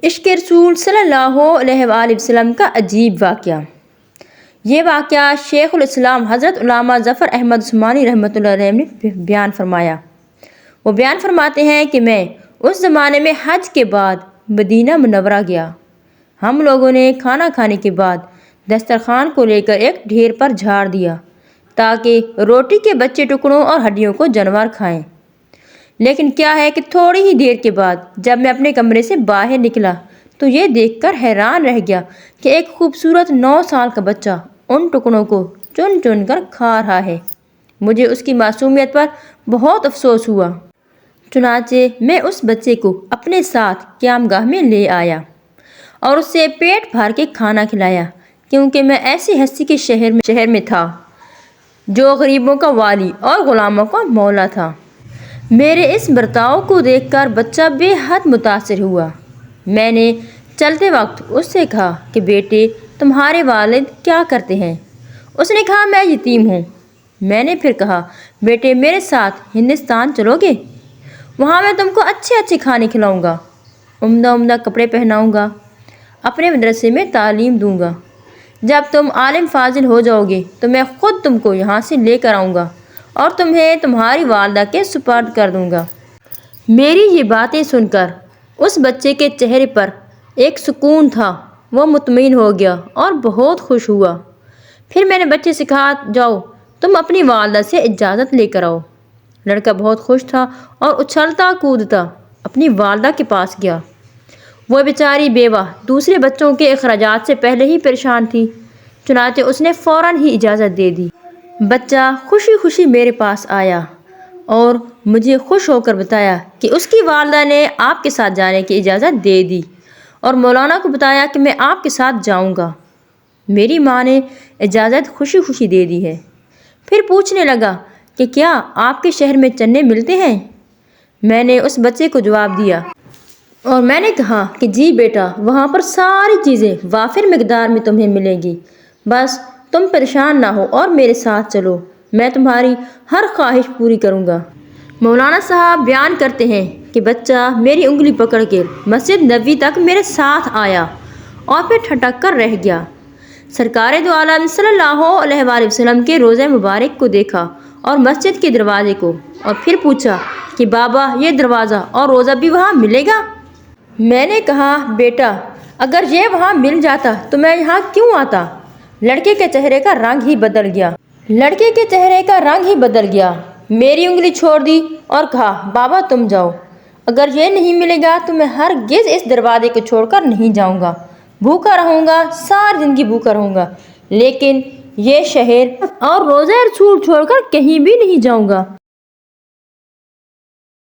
عشق رسول صلی اللہ علیہ وآلہ وسلم کا عجیب واقعہ۔ یہ واقعہ شیخ الاسلام حضرت علامہ ظفر احمد عثمانی رحمۃ اللہ علیہ نے بیان فرمایا۔ وہ بیان فرماتے ہیں کہ میں اس زمانے میں حج کے بعد مدینہ منورہ گیا۔ ہم لوگوں نے کھانا کھانے کے بعد دسترخوان کو لے کر ایک ڈھیر پر جھاڑ دیا تاکہ روٹی کے بچے ٹکڑوں اور ہڈیوں کو جانور کھائیں۔ لیکن کیا ہے کہ تھوڑی ہی دیر کے بعد جب میں اپنے کمرے سے باہر نکلا تو یہ دیکھ کر حیران رہ گیا کہ ایک خوبصورت 9 سال کا بچہ ان ٹکڑوں کو چن چن کر کھا رہا ہے۔ مجھے اس کی معصومیت پر بہت افسوس ہوا۔ چنانچہ میں اس بچے کو اپنے ساتھ قیامگاہ میں لے آیا اور اس سے پیٹ بھر کے کھانا کھلایا، کیونکہ میں ایسی ہستی کے شہر میں تھا جو غریبوں کا والی اور غلاموں کا مولا تھا۔ میرے اس برتاؤ کو دیکھ کر بچہ بے حد متاثر ہوا۔ میں نے چلتے وقت اس سے کہا کہ بیٹے، تمہارے والد کیا کرتے ہیں؟ اس نے کہا میں یتیم ہوں۔ میں نے پھر کہا بیٹے، میرے ساتھ ہندوستان چلو گے؟ وہاں میں تم کو اچھے اچھے کھانے کھلاؤں گا، عمدہ کپڑے پہناؤں گا، اپنے مدرسے میں تعلیم دوں گا۔ جب تم عالم فاضل ہو جاؤ گے تو میں خود تم کو یہاں سے لے کر آؤں گا اور تمہیں تمہاری والدہ کے سپرد کر دوں گا۔ میری یہ باتیں سن کر اس بچے کے چہرے پر ایک سکون تھا۔ وہ مطمئن ہو گیا اور بہت خوش ہوا۔ پھر میں نے بچے سے کہا جاؤ تم اپنی والدہ سے اجازت لے کر آؤ۔ لڑکا بہت خوش تھا اور اچھلتا کودتا اپنی والدہ کے پاس گیا۔ وہ بیچاری بیوہ دوسرے بچوں کے اخراجات سے پہلے ہی پریشان تھی، چنانچہ اس نے فوراً ہی اجازت دے دی۔ بچہ خوشی خوشی میرے پاس آیا اور مجھے خوش ہو کر بتایا کہ اس کی والدہ نے آپ کے ساتھ جانے کی اجازت دے دی اور مولانا کو بتایا کہ میں آپ کے ساتھ جاؤں گا۔ میری ماں نے اجازت خوشی خوشی دے دی ہے۔ پھر پوچھنے لگا کہ کیا آپ کے شہر میں چنے ملتے ہیں؟ میں نے اس بچے کو جواب دیا اور میں نے کہا کہ جی بیٹا، وہاں پر ساری چیزیں وافر مقدار میں تمہیں ملیں گی، بس تم پریشان نہ ہو اور میرے ساتھ چلو، میں تمہاری ہر خواہش پوری کروں گا۔ مولانا صاحب بیان کرتے ہیں کہ بچہ میری انگلی پکڑ کے مسجد نبوی تک میرے ساتھ آیا اور پھر ٹھٹک کر رہ گیا۔ سرکار دو عالم صلی اللہ علیہ وآلہ وسلم کے روضہ مبارک کو دیکھا اور مسجد کے دروازے کو، اور پھر پوچھا کہ بابا، یہ دروازہ اور روضہ بھی وہاں ملے گا؟ میں نے کہا بیٹا، اگر یہ وہاں مل جاتا تو میں یہاں کیوں آتا؟ لڑکے کے چہرے کا رنگ ہی بدل گیا۔ میری انگلی چھوڑ دی اور کہا بابا تم جاؤ، اگر یہ نہیں ملے گا تو میں ہرگز اس دروازے کو چھوڑ کر نہیں جاؤں گا، بھوکا رہوں گا، ساری زندگی بھوکا رہوں گا، لیکن یہ شہر اور روضہ رسول چھوڑ کر کہیں بھی نہیں جاؤں گا۔